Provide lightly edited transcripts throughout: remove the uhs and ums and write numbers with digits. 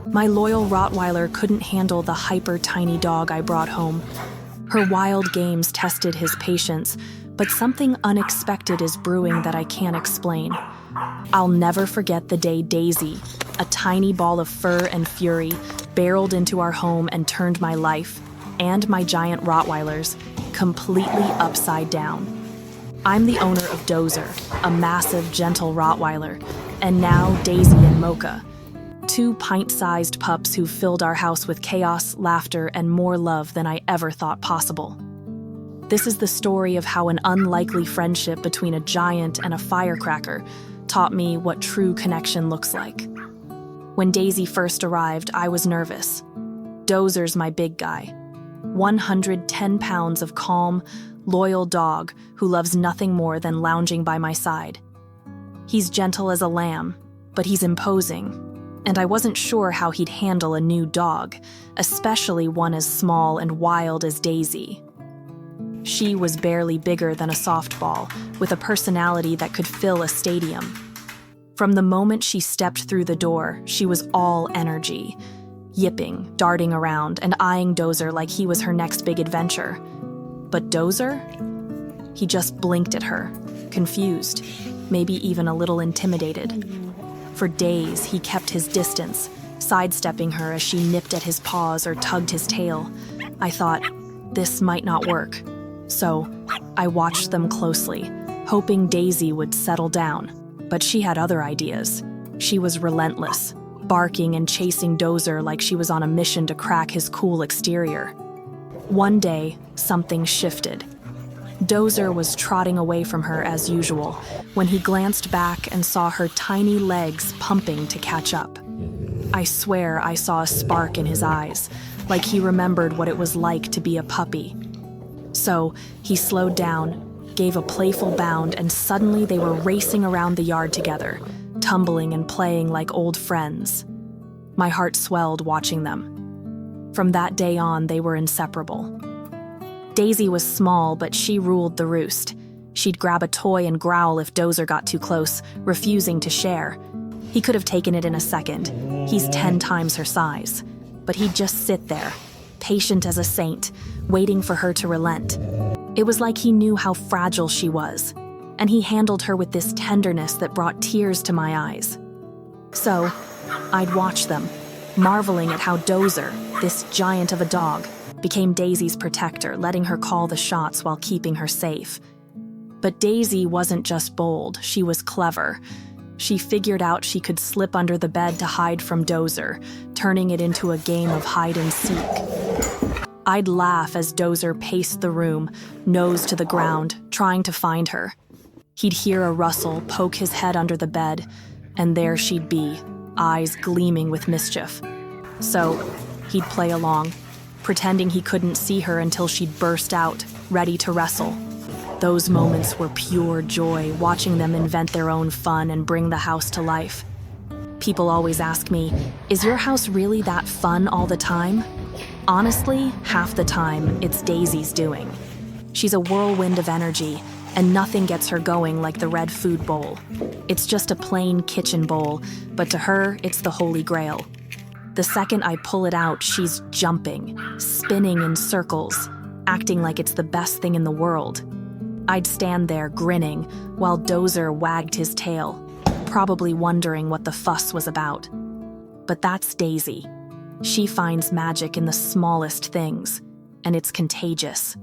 My loyal Rottweiler couldn't handle the hyper-tiny dog I brought home. Her wild games tested his patience, but something unexpected is brewing that I can't explain. I'll never forget the day Daisy, a tiny ball of fur and fury, barreled into our home and turned my life, and my giant Rottweilers, completely upside down. I'm the owner of Dozer, a massive, gentle Rottweiler, and now Daisy and Mocha, two pint-sized pups who filled our house with chaos, laughter, and more love than I ever thought possible. This is the story of how an unlikely friendship between a giant and a firecracker taught me what true connection looks like. When Daisy first arrived, I was nervous. Dozer's my big guy. 110 pounds of calm, loyal dog who loves nothing more than lounging by my side. He's gentle as a lamb, but he's imposing, and I wasn't sure how he'd handle a new dog, especially one as small and wild as Daisy. She was barely bigger than a softball, with a personality that could fill a stadium. From the moment she stepped through the door, she was all energy, yipping, darting around, and eyeing Dozer like he was her next big adventure. But Dozer? He just blinked at her, confused, maybe even a little intimidated. For days, he kept his distance, sidestepping her as she nipped at his paws or tugged his tail. I thought, this might not work. So, I watched them closely, hoping Daisy would settle down. But she had other ideas. She was relentless, barking and chasing Dozer like she was on a mission to crack his cool exterior. One day, something shifted. Dozer was trotting away from her as usual when he glanced back and saw her tiny legs pumping to catch up. I swear I saw a spark in his eyes, like he remembered what it was like to be a puppy. So he slowed down, gave a playful bound, and suddenly they were racing around the yard together, tumbling and playing like old friends. My heart swelled watching them. From that day on, they were inseparable. Daisy was small, but she ruled the roost. She'd grab a toy and growl if Dozer got too close, refusing to share. He could have taken it in a second. He's 10 times her size. But he'd just sit there, patient as a saint, waiting for her to relent. It was like he knew how fragile she was, and he handled her with this tenderness that brought tears to my eyes. So, I'd watch them, marveling at how Dozer, this giant of a dog, became Daisy's protector, letting her call the shots while keeping her safe. But Daisy wasn't just bold, she was clever. She figured out she could slip under the bed to hide from Dozer, turning it into a game of hide and seek. I'd laugh as Dozer paced the room, nose to the ground, trying to find her. He'd hear a rustle, poke his head under the bed, and there she'd be, eyes gleaming with mischief. So, he'd play along, pretending he couldn't see her until she'd burst out, ready to wrestle. Those moments were pure joy, watching them invent their own fun and bring the house to life. People always ask me, is your house really that fun all the time? Honestly, half the time, it's Daisy's doing. She's a whirlwind of energy, and nothing gets her going like the red food bowl. It's just a plain kitchen bowl, but to her, it's the holy grail. The second I pull it out, she's jumping, spinning in circles, acting like it's the best thing in the world. I'd stand there grinning while Dozer wagged his tail, probably wondering what the fuss was about. But that's Daisy. She finds magic in the smallest things, and it's contagious.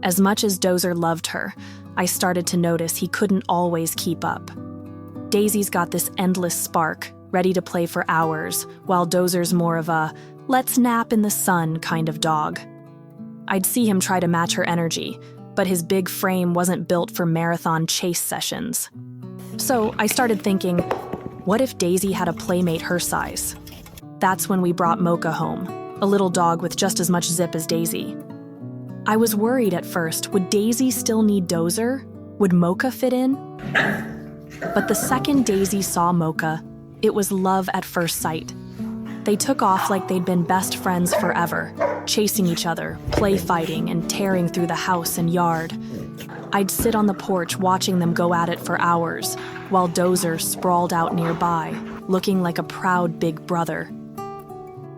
As much as Dozer loved her, I started to notice he couldn't always keep up. Daisy's got this endless spark, ready to play for hours, while Dozer's more of a, let's nap in the sun kind of dog. I'd see him try to match her energy, but his big frame wasn't built for marathon chase sessions. So I started thinking, what if Daisy had a playmate her size? That's when we brought Mocha home, a little dog with just as much zip as Daisy. I was worried at first, would Daisy still need Dozer? Would Mocha fit in? But the second Daisy saw Mocha, it was love at first sight. They took off like they'd been best friends forever, chasing each other, play fighting, and tearing through the house and yard. I'd sit on the porch watching them go at it for hours, while Dozer sprawled out nearby, looking like a proud big brother.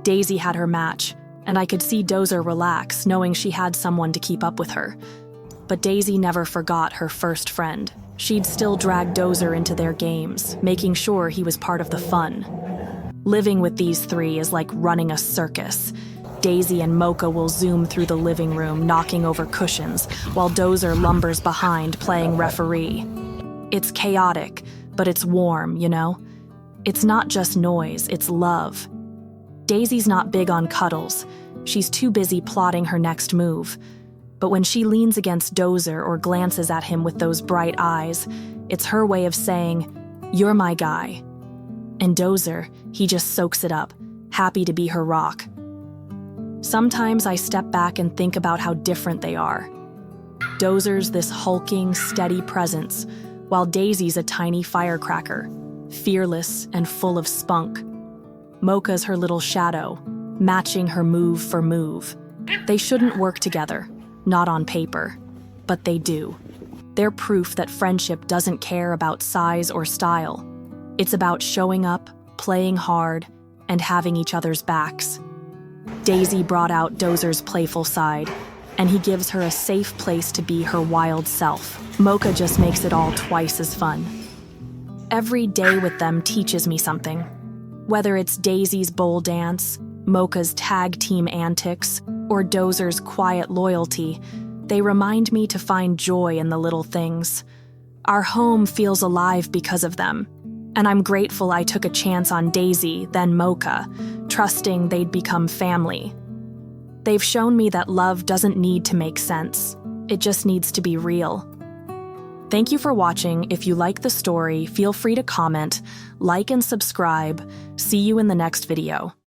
Daisy had her match, and I could see Dozer relax, knowing she had someone to keep up with her. But Daisy never forgot her first friend. She'd still drag Dozer into their games, making sure he was part of the fun. Living with these three is like running a circus. Daisy and Mocha will zoom through the living room, knocking over cushions, while Dozer lumbers behind, playing referee. It's chaotic, but it's warm, you know? It's not just noise, it's love. Daisy's not big on cuddles. She's too busy plotting her next move. But when she leans against Dozer or glances at him with those bright eyes, it's her way of saying, "You're my guy." And Dozer, he just soaks it up, happy to be her rock. Sometimes I step back and think about how different they are. Dozer's this hulking, steady presence, while Daisy's a tiny firecracker, fearless and full of spunk. Mocha's her little shadow, matching her move for move. They shouldn't work together, not on paper, but they do. They're proof that friendship doesn't care about size or style. It's about showing up, playing hard, and having each other's backs. Daisy brought out Dozer's playful side, and he gives her a safe place to be her wild self. Mocha just makes it all twice as fun. Every day with them teaches me something. Whether it's Daisy's bowl dance, Mocha's tag team antics, or Dozer's quiet loyalty, they remind me to find joy in the little things. Our home feels alive because of them, and I'm grateful I took a chance on Daisy, then Mocha, trusting they'd become family. They've shown me that love doesn't need to make sense. It just needs to be real. Thank you for watching. If you like the story, feel free to comment, like and subscribe. See you in the next video.